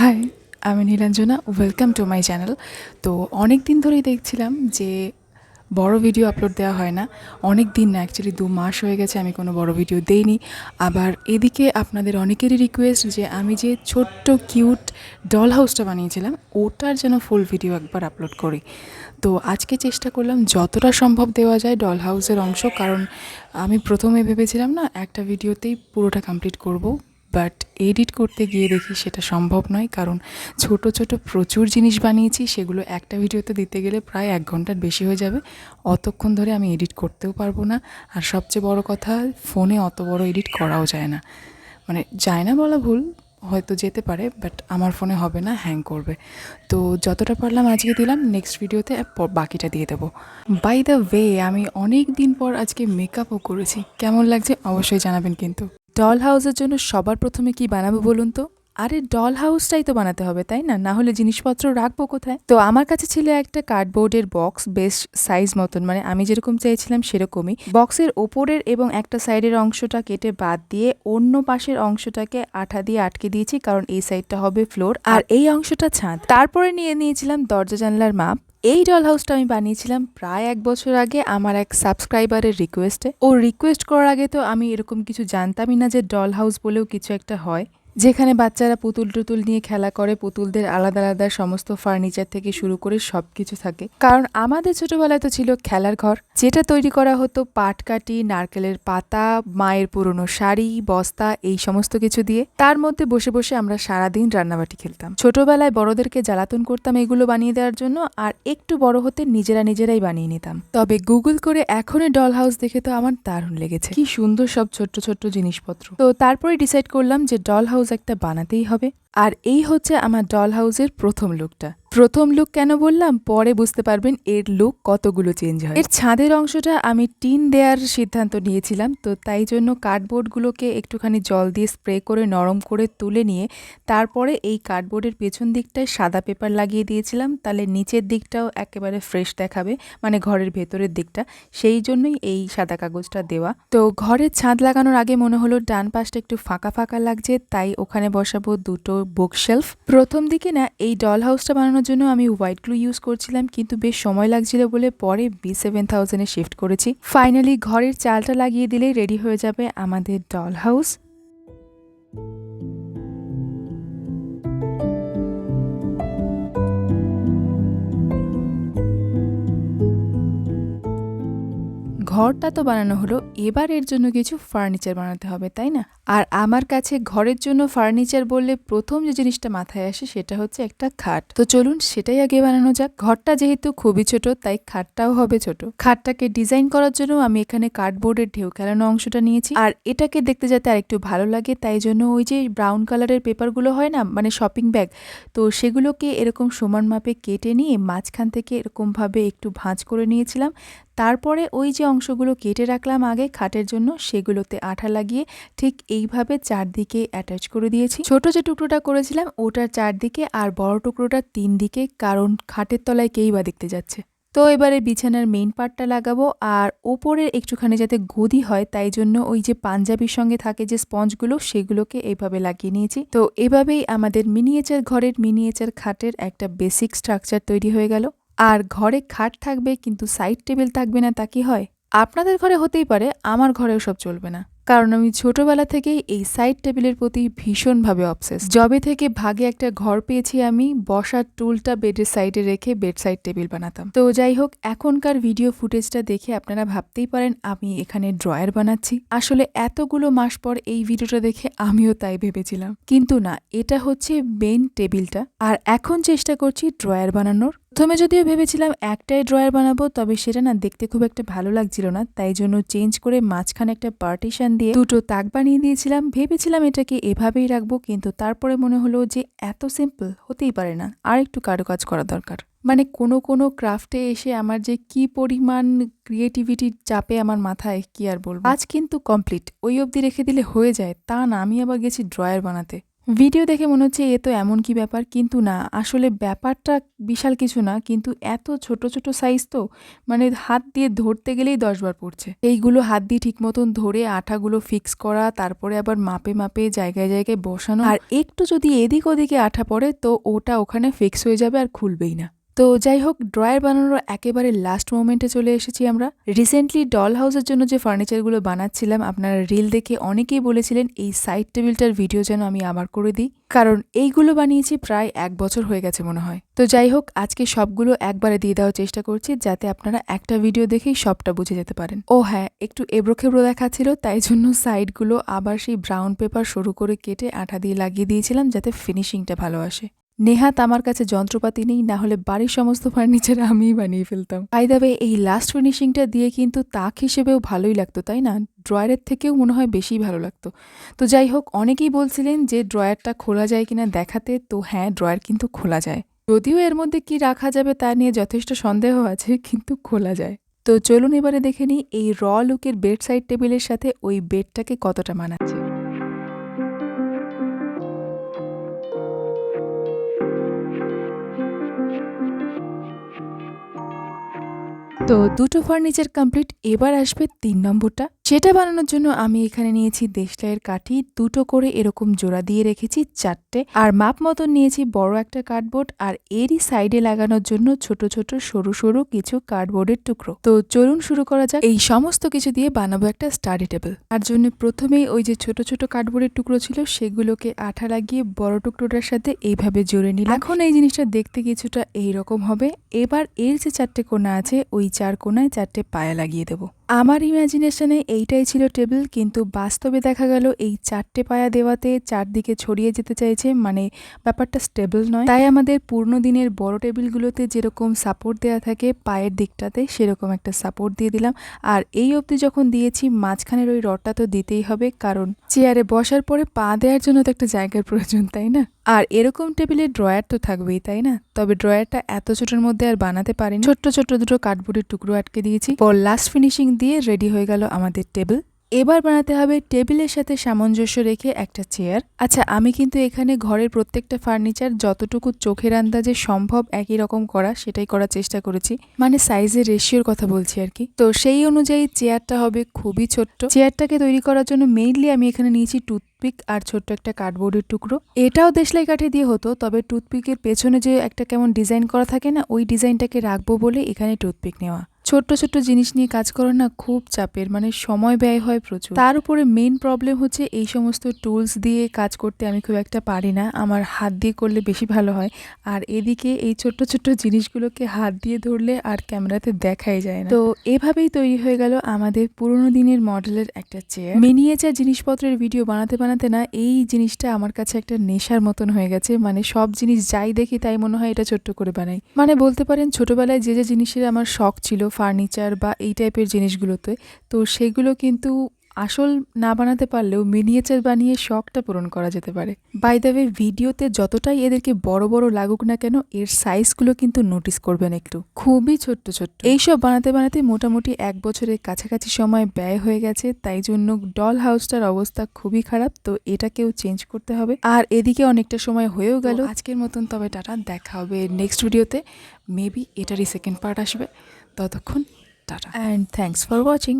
High, আমি Nilanjana. Welcome to my channel. তো অনেক দিন ধরেই দেখছিলাম যে বড় ভিডিও আপলোড দেওয়া হয় না। অনেক দিন না, অ্যাকচুয়ালি 2 মাস হয়ে গেছে আমি কোনো বড় ভিডিও দেইনি। আবার এদিকে আপনাদের অনেকেরই রিকোয়েস্ট যে আমি যে ছোট্ট কিউট ডল হাউসটা বানিয়েছিলাম ওটার যেন ফুল ভিডিও একবার আপলোড করি। তো আজকে চেষ্টা করলাম যতটা সম্ভব দেওয়া যায় ডল হাউসের অংশ, কারণ আমি প্রথমে ভেবেছিলাম না একটা ভিডিওতেই পুরোটা কমপ্লিট করব, বাট এডিট করতে গিয়ে দেখি সেটা সম্ভব নয়, কারণ ছোট ছোট প্রচুর জিনিস বানিয়েছি, সেগুলো একটা ভিডিওতে দিতে গেলে প্রায় 1 ঘন্টার বেশি হয়ে যাবে। অতক্ষণ ধরে আমি এডিট করতেও পারবো না। আর সবচেয়ে বড় কথা, ফোনে অত বড় এডিট করাও যায় না। মানে যায় না বলা ভুল, হয়তো যেতে পারে, বাট আমার ফোনে হবে না, হ্যাং করবে। তো যতটা পারলাম আজকে দিলাম, নেক্সট ভিডিওতে বাকিটা দিয়ে দেবো। বাই দ্য ওয়ে, আমি অনেক দিন পর আজকে মেকআপও করেছি। কেমন লাগছে অবশ্যই জানাবেন কিন্তু। ডল হাউসের জন্য সবার প্রথমে কি বানাবো বলুন তো? আরে ডল হাউসটাই তো বানাতে হবে, তাই না? না হলে জিনিসপত্র রাখবো কোথায়? তো আমার কাছে ছিল একটা কার্ডবোর্ডের বক্স, বেশ সাইজ মতন, মানে আমি যেরকম চাইছিলাম সেরকমই। বক্সের ওপরের এবং একটা সাইডের অংশটা কেটে বাদ দিয়ে অন্য পাশের অংশটাকে আঠা দিয়ে আটকে দিয়েছি, কারণ এই সাইডটা হবে ফ্লোর আর এই অংশটা ছাদ। তারপরে নিয়ে নিয়েছিলাম দরজা জানলার মাপ। এই ডল হাউসটা আমি বানিয়েছিলাম প্রায় 1 বছর আগে আমার এক সাবস্ক্রাইবারের রিকোয়েস্টে। ও রিকোয়েস্ট করার আগে তো আমি এরকম কিছু জানতামই না যে ডল হাউস বলেও কিছু একটা হয়, যেখানে বাচ্চারা পুতুল টুতুল নিয়ে খেলা করে, পুতুলদের আলাদা আলাদা সমস্ত ফার্নিচার থেকে শুরু করে সবকিছু থাকে। কারণ আমাদের ছোটবেলায় তো ছিল খেলার ঘর, যেটা তৈরি করা হতো পাটকাঠি, নারকেলের পাতা, মায়ের পুরনো শাড়ি, বস্তা, এই সমস্ত কিছু দিয়ে। তার মধ্যে বসে বসে আমরা সারাদিন রান্নাবাটি খেলতাম। ছোটবেলায় বড়দেরকে জ্বালাতন করতাম এগুলো বানিয়ে দেওয়ার জন্য, আর একটু বড় হতে নিজেরাই বানিয়ে নিতাম। তবে গুগল করে এখনই ডল হাউস দেখে তো আমার দারুণ লেগেছে। কি সুন্দর সব ছোট্ট ছোট্ট জিনিসপত্র। তো তারপরে ডিসাইড করলাম যে ডল হাউস একটা বানাতেই হবে। আর এই হচ্ছে আমার ডল হাউসের প্রথম লুকটা। প্রথম লুক কেন বললাম, পরে বুঝতে পারবেন এর লুক কতগুলো চেঞ্জ হয়। এর ছাদের অংশটা আমি টিন দেওয়ার সিদ্ধান্ত নিয়েছিলাম, তো তাই জন্য কার্ডবোর্ডগুলোকে একটুখানি জল দিয়ে স্প্রে করে নরম করে তুলে নিয়ে তারপরে এই কার্ডবোর্ডের পেছন দিকটায় সাদা পেপার লাগিয়ে দিয়েছিলাম, তাহলে নিচের দিকটাও একেবারে ফ্রেশ দেখাবে, মানে ঘরের ভেতরের দিকটা। সেই জন্যই এই সাদা কাগজটা দেওয়া। তো ঘরের ছাদ লাগানোর আগে মনে হলো ডান পাশটা একটু ফাঁকা ফাঁকা লাগছে, তাই ওখানে বসাবো দুটো বুকশেলফ। প্রথম দিকে না এই ডল হাউসটা বানানোর জন্য আমি হোয়াইট গ্লু ইউজ করছিলাম, কিন্তু বেশ সময় লাগছিল বলে পরে B7000-এ শিফট করেছি। ফাইনালি ঘরের চালটা লাগিয়ে দিলেই রেডি হয়ে যাবে আমাদের ডল হাউস। ঘরটা তো বানানো হলো, এবার এর জন্য কিছু ফার্নিচার বানাতে হবে, তাই না? আর আমার কাছে ঘরের জন্য ফার্নিচার বললে প্রথম যে জিনিসটা মাথায় আসে সেটা হচ্ছে একটা খাট। তো চলুন সেটাই আগে বানানো যাক। ঘরটা যেহেতু খুবই ছোট, তাই খাটটাও হবে ছোট। খাটটাকে ডিজাইন করার জন্য আমি এখানে কার্ডবোর্ডের ঢেউ খেলানো অংশটা নিয়েছি, আর এটাকে দেখতে যাতে আরেকটু ভালো লাগে তাই জন্য ওই যে ব্রাউন কালারের পেপারগুলো হয় না, মানে শপিং ব্যাগ, তো সেগুলোকে এরকম সমান মাপে কেটে নিয়ে মাঝখান থেকে এরকমভাবে একটু ভাঁজ করে নিয়েছিলাম। তারপরে ওই যে অংশগুলো কেটে রাখলাম আগে খাটের জন্য, সেগুলোতে আঠা লাগিয়ে ঠিক এইভাবে চারদিকে অ্যাটাচ করে দিয়েছি। ছোট যে টুকরোটা করেছিলাম ওটার চারদিকে, আর বড় টুকরোটা 3 দিকে, কারণ খাটের তলায় কেই বা দেখতে যাচ্ছে। তো এবারে বিছানার মেইন পার্টটা লাগাবো, আর ওপরের একটুখানি যাতে গদি হয় তাই জন্য ওই যে পাঞ্জাবির সঙ্গে থাকে যে স্পঞ্জগুলো, সেগুলোকে এইভাবে লাগিয়ে নিয়েছি। তো এভাবেই আমাদের মিনিয়েচার ঘরের মিনিয়েচার খাটের একটা বেসিক স্ট্রাকচার তৈরি হয়ে গেল। আর ঘরে খাট থাকবে কিন্তু সাইড টেবিল থাকবে না, তা কি হয়? আপনাদের ঘরে হতেই পারে, আমার ঘরেও সব চলবে না, কারণ আমি ছোটবেলা থেকেই এই সাইড টেবিলের প্রতি ভীষণভাবে অবসেস। যবে থেকে ভাগে একটা ঘর পেয়েছি আমি, বসার টুলটা বেডের সাইডে রেখে বেড সাইড টেবিল বানাতাম। তো যাই হোক, এখনকার ভিডিও ফুটেজটা দেখে আপনারা ভাবতেই পারেন আমি এখানে ড্রয়ার বানাচ্ছি। আসলে এতগুলো মাস পর এই ভিডিওটা দেখে আমিও তাই ভেবেছিলাম, কিন্তু না, এটা হচ্ছে মেন টেবিলটা। আর এখন চেষ্টা করছি ড্রয়ার বানানোর। প্রথমে যদিও ভেবেছিলাম একটাই ড্রয়ার বানাবো, তবে সেটা না দেখতে খুব একটা ভালো লাগছিল না, তাই জন্য চেঞ্জ করে মাঝখানে একটা পার্টিশন দিয়ে দুটো তাক বানিয়ে দিয়েছিলাম। ভেবেছিলাম এটাকে এভাবেই রাখবো, কিন্তু তারপরে মনে হলো যে এত সিম্পল হতেই পারে না, আর একটু কারুকাজ করা দরকার। মানে কোনো ক্রাফটে এসে আমার যে কি পরিমাণ ক্রিয়েটিভিটির চাপে আমার মাথায়, কি আর বলবো। আজ কিন্তু কমপ্লিট, ওই অবধি রেখে দিলে হয়ে যায় তা না, আমি আবার গেছি ড্রয়ার বানাতে। ভিডিও দেখে মনে হচ্ছে এ তো এমন কি ব্যাপার, কিন্তু না, আসলে ব্যাপারটা বিশাল কিছু না, কিন্তু এত ছোট ছোট সাইজ তো, মানে হাত দিয়ে ধরতে গেলেই 10 বার পড়ছে। এইগুলো হাত দিয়ে ঠিক মতন ধরে আঠাগুলো ফিক্স করা, তারপরে আবার মাপে মাপে জায়গায় জায়গায় বসানো, আর একটু যদি এদিক ওদিকে আঠা পড়ে তো ওটা ওখানে ফিক্স হয়ে যাবে আর খুলবেই না। তো যাই হোক, ড্রয়ার বানানোর একেবারে লাস্ট মোমেন্টে চলে এসেছি আমরা। রিসেন্টলি ডল হাউসের জন্য যে ফার্নিচারগুলো বানাচ্ছিলাম, আপনারা রিল দেখে অনেকেই বলেছিলেন এই সাইড টেবিলটার ভিডিও যেন আমি আবার করে দিই, কারণ এইগুলো বানিয়েছি প্রায় 1 বছর হয়ে গেছে মনে হয়। তো যাই হোক, আজকে সবগুলো একবারে দিয়ে দেওয়ার চেষ্টা করছি, যাতে আপনারা একটা ভিডিও দেখেই সবটা বুঝে যেতে পারেন। ও হ্যাঁ, একটু এবড়োখেবড়ো দেখাচ্ছিল, তাই জন্য সাইডগুলো আবার সেই ব্রাউন পেপার সরু করে কেটে আঠা দিয়ে লাগিয়ে দিয়েছিলাম, যাতে ফিনিশিংটা ভালো আসে। নেহাত আমার কাছে যন্ত্রপাতি নেই, না হলে বাড়ির সমস্ত ফার্নিচার আমিই বানিয়ে ফেলতাম। বাই দ্য ওয়ে, এই লাস্ট ফিনিশিংটা দিয়ে কিন্তু তাক হিসেবেও ভালোই লাগতো, তাই না? ড্রয়ারের থেকেও মনে হয় বেশি ভালো লাগতো। তো যাই হোক, অনেকেই বলছিলেন যে ড্রয়ারটা খোলা যায় কিনা দেখাতে, তো হ্যাঁ, ড্রয়ার কিন্তু খোলা যায়। যদিও এর মধ্যে কি রাখা যাবে তা নিয়ে যথেষ্ট সন্দেহ আছে, কিন্তু খোলা যায়। তো চলুন এবারে দেখে নিই এই র লুকের বেড সাইড টেবিলের সাথে ওই বেডটাকে কতটা মানাচ্ছে। তো দুটো ফার্নিচার কমপ্লিট, এবার আসবে 3 নম্বরটা। সেটা বানানোর জন্য আমি এখানে নিয়েছি দেশলাইয়ের কাঠি, দুটো করে এরকম জোড়া দিয়ে রেখেছি 4টে, আর মাপ মতন নিয়েছি বড় একটা কার্ডবোর্ড, আর এরই সাইডে লাগানোর জন্য ছোট ছোট সরু সরু কিছু কার্ডবোর্ডের টুকরো। তো চলুন শুরু করা যাক। এই সমস্ত কিছু দিয়ে বানাবো একটা স্টাডি টেবিল। তার জন্য প্রথমেই ওই যে ছোট ছোট কার্ডবোর্ডের টুকরো ছিল সেগুলোকে আঠা লাগিয়ে বড় টুকরোটার সাথে এইভাবে জোরে নিলাম। এখন এই জিনিসটা দেখতে কিছুটা এইরকম হবে। এবার এর যে 4টে কোণা আছে, ওই 4 কোণায় 4টে পায়া লাগিয়ে দেবো। আমার ইমাজিনেশনে এইটাই ছিল টেবিল, কিন্তু বাস্তবে দেখা গেল এই 4টে পায়া দেওয়াতে চারদিকে ছড়িয়ে যেতে চাইছে, মানে ব্যাপারটা স্টেবল নয়। তাই আমাদের পুরনো দিনের বড় টেবিলগুলোতে যেরকম সাপোর্ট দেওয়া থাকে পায়ের দিকটাতে, সেরকম একটা সাপোর্ট দিয়ে দিলাম। আর এই অবধি যখন দিয়েছি, মাঝখানের ওই রডটা তো দিতেই হবে, কারণ চেয়ারে বসার পরে পা দেওয়ার জন্য তো একটা জায়গার প্রয়োজন, তাই না? আর এরকম টেবিলে ড্রয়ার তো থাকবেই, তাই না? তবে ড্রয়ারটা এত ছোটোর মধ্যে আর বানাতে পারিনি, ছোট্ট ছোট্ট দুটো কার্ডবোর্ডের টুকরো আটকে দিয়েছি। পর লাস্ট ফিনিশিং দিয়ে রেডি হয়ে গেল আমাদের টেবিল। এবার বানাতে হবে টেবিলের সাথে সামঞ্জস্য রেখে একটা চেয়ার। আচ্ছা, আমি কিন্তু এখানে ঘরের প্রত্যেকটা ফার্নিচার যতটুকু চোখের আন্দাজে সম্ভব একই রকম করা, সেটাই করার চেষ্টা করেছি, মানে সাইজের রেশিওর কথা বলছি আর কি। তো সেই অনুযায়ী চেয়ারটা হবে খুবই ছোট্ট। চেয়ারটাকে তৈরি করার জন্য মেইনলি আমি এখানে নিয়েছি টুথপিক আর ছোট্ট একটা কার্ডবোর্ডের টুকরো। এটাও দেশলাই কাঠি দিয়ে হতো, তবে টুথপিকের পেছনে যে একটা কেমন ডিজাইন করা থাকে না, ওই ডিজাইনটাকে রাখবো বলে এখানে টুথপিক নেওয়া। ছোট্ট ছোট্ট জিনিস নিয়ে কাজ করা না খুব চাপের, মানে সময় ব্যয় হয় প্রচুর। তার উপরে মেইন প্রবলেম হচ্ছে এই সমস্ত টুলস দিয়ে কাজ করতে আমি খুব একটা পারি না, আমার হাত দিয়ে করলে বেশি ভালো হয়। আর এদিকে এই ছোট্ট ছোট্ট জিনিসগুলোকে হাত দিয়ে ধরলে আর ক্যামেরাতে দেখাই যায় না। তো এভাবেই তৈরি হয়ে গেল আমাদের পুরোনো দিনের মডেলের একটা চেয়ার। মিনিয়েচার জিনিসপত্রের ভিডিও বানাতে বানাতে না এই জিনিসটা আমার কাছে একটা নেশার মতন হয়ে গেছে, মানে সব জিনিস যাই দেখি তাই মনে হয় এটা ছোট্ট করে বানাই। মানে বলতে পারেন ছোটবেলায় যে যে জিনিসের আমার শখ ছিল ফার্নিচার বা এই টাইপের জিনিসগুলোতে, তো সেগুলো কিন্তু আসল না বানাতে পারলেও মিনিয়েচার বানিয়ে শখটা পূরণ করা যেতে পারে। বাই দ্য ওয়ে, ভিডিওতে যতটাই এদেরকে বড় বড় লাগুক না কেন, এর সাইজগুলো কিন্তু নোটিস করবেন একটু, খুবই ছোট্ট ছোট্ট। এইসব বানাতে বানাতে মোটামুটি 1 বছরের কাছাকাছি সময় ব্যয় হয়ে গেছে, তাই জন্য ডল হাউসটার অবস্থা খুবই খারাপ। তো এটাকেও চেঞ্জ করতে হবে। আর এদিকে অনেকটা সময় হয়েও গেল আজকের মতন। তবে টাটা, দেখা হবে নেক্সট ভিডিওতে, মেবি এটারই সেকেন্ড পার্ট আসবে। ততক্ষণ tata and thanks for watching.